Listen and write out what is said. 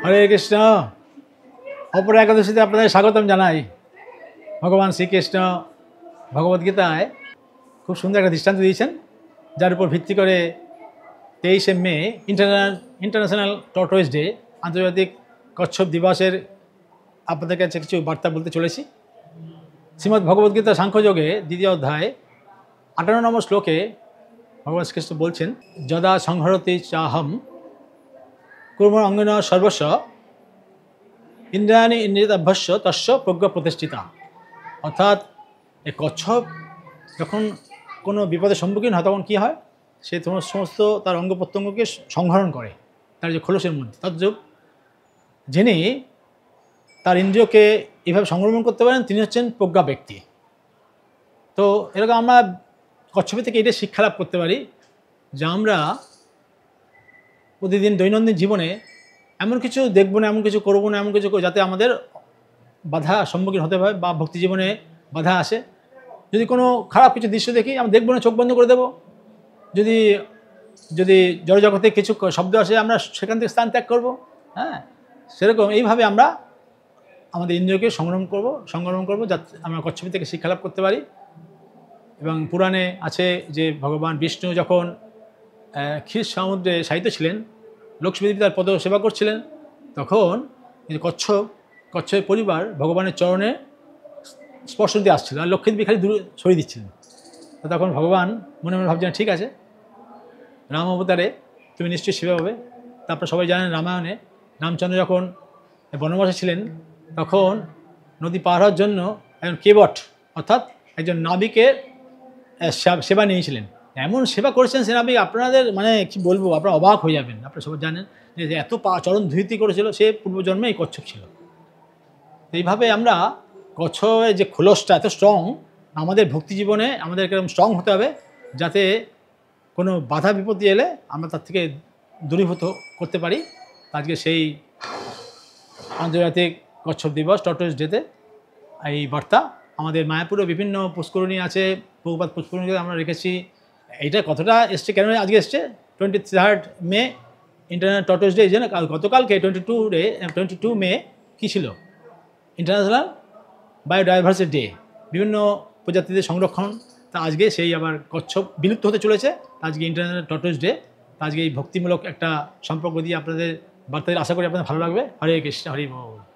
হরে কৃষ্ণ। অপর একাদশীতে আপনাদের স্বাগতম জানাই। ভগবান শ্রীকৃষ্ণ ভগবদ্গীতায় খুব সুন্দর একটা দৃষ্টান্ত দিয়েছেন, যার উপর ভিত্তি করে 23শে মে ইন্টারন্যাশনাল টর্টয়েস ডে, আন্তর্জাতিক কচ্ছপ দিবসের আপনাদের কাছে কিছু বার্তা বলতে চলেছি। শ্রীমদ্ ভগবদ্গীতা সাংখ্যযোগে 2য় অধ্যায় 58 নম্বর শ্লোকে ভগবান শ্রীকৃষ্ণ বলছেন, যদা সংহরতি চাহম কুর্মণ অঙ্গন সর্বস্ব ইন্দ্রিয়াণি ইন্দ্রিয়াভ্যস্য তস্য প্রজ্ঞা প্রতিষ্ঠিতা। অর্থাৎ এই কচ্ছপ যখন কোনো বিপদের সম্মুখীন হয় তখন কী হয়, সে সমস্ত তার অঙ্গ প্রত্যঙ্গকে সংহরণ করে তার যে খোলসের মধ্যে। তদ্রূপ যিনি তার ইন্দ্রিয়কে এইভাবে সংরক্ষণ করতে পারেন তিনি হচ্ছেন প্রজ্ঞা ব্যক্তি। তো এরকম আমরা কচ্ছপের থেকে এটা শিক্ষা লাভ করতে পারি যে আমরা প্রতিদিন দৈনন্দিন জীবনে এমন কিছু দেখব না, এমন কিছু করবো না, এমন কিছু যাতে আমাদের বাধা সম্মুখীন হতে হয় বা ভক্তি জীবনে বাধা আসে। যদি কোনো খারাপ কিছু দৃশ্য দেখি আমরা দেখবো না, চোখ বন্ধ করে দেবো। যদি যদি জড়জগতে কিছু শব্দ আসে আমরা সেখান থেকে স্থান ত্যাগ করবো। হ্যাঁ, সেরকম এইভাবে আমরা আমাদের ইন্দ্রিয়কে সংগ্রাম করবো যাতে আমরা কচ্ছপের থেকে শিক্ষা লাভ করতে পারি। এবং পুরাণে আছে যে ভগবান বিষ্ণু যখন ক্ষীর সমুদ্রে শায়িত ছিলেন, লক্ষ্মীদেবী তার পদ সেবা করছিলেন, তখন কচ্ছপের পরিবার ভগবানের চরণে স্পর্শ দিয়ে আসছিল আর লক্ষ্মীদেবী খালি দূরে সরিয়ে দিচ্ছিলেন। তো তখন ভগবান মনে মনে ভাবছেন, ঠিক আছে, রাম অবতারে তুমি নিশ্চয়ই সেবা হবে। তারপর সবাই জানেন রামায়ণে রামচন্দ্র যখন বনবাসে ছিলেন তখন নদী পার হওয়ার জন্য একজন কেবট অর্থাৎ একজন নাবিকের সেবা নিয়েছিলেন। এমন সেবা করেছেন সে নাবিক, আপনাদের মানে কি বলবো, আপনারা অবাক হয়ে যাবেন। আপনারা সবাই জানেন যে এত চরণ ধুইতি করেছিল, সে পূর্বজন্মে এই কচ্ছপ ছিল। এইভাবে আমরা কচ্ছপের যে খোলসটা এত স্ট্রং, আমাদের ভক্তি জীবনে আমাদেরকে এরকম স্ট্রং হতে হবে যাতে কোনো বাধা বিপত্তি এলে আমরা তার থেকে দূরীভূত করতে পারি। আজকে সেই আন্তর্জাতিক কচ্ছপ দিবস টর্টয়েস ডেতে এই বার্তা আমাদের মায়াপুরে বিভিন্ন পুষ্করণী আছে, প্রভুপাদ পুষ্করণীতে আমরা রেখেছি। এইটা কতটা এসছে, কেন আজকে এসছে 23 মে ইন্টারন্যাশনাল টর্টয়েস ডে। এই জন্য গতকালকে 22 মে কী ছিল, ইন্টারন্যাশনাল বায়োডাইভার্সিটি ডে, বিভিন্ন প্রজাতিদের সংরক্ষণ। তা আজকে সেই আবার কচ্ছপ বিলুপ্ত হতে চলেছে, আজকে ইন্টারন্যাশনাল টর্টয়েস ডে। আজকে এই ভক্তিমূলক একটা সম্পর্ক দিয়ে আপনাদের বার্তা আশা করি আপনাদের ভালো লাগবে। হরে কৃষ্ণ, হরি বল।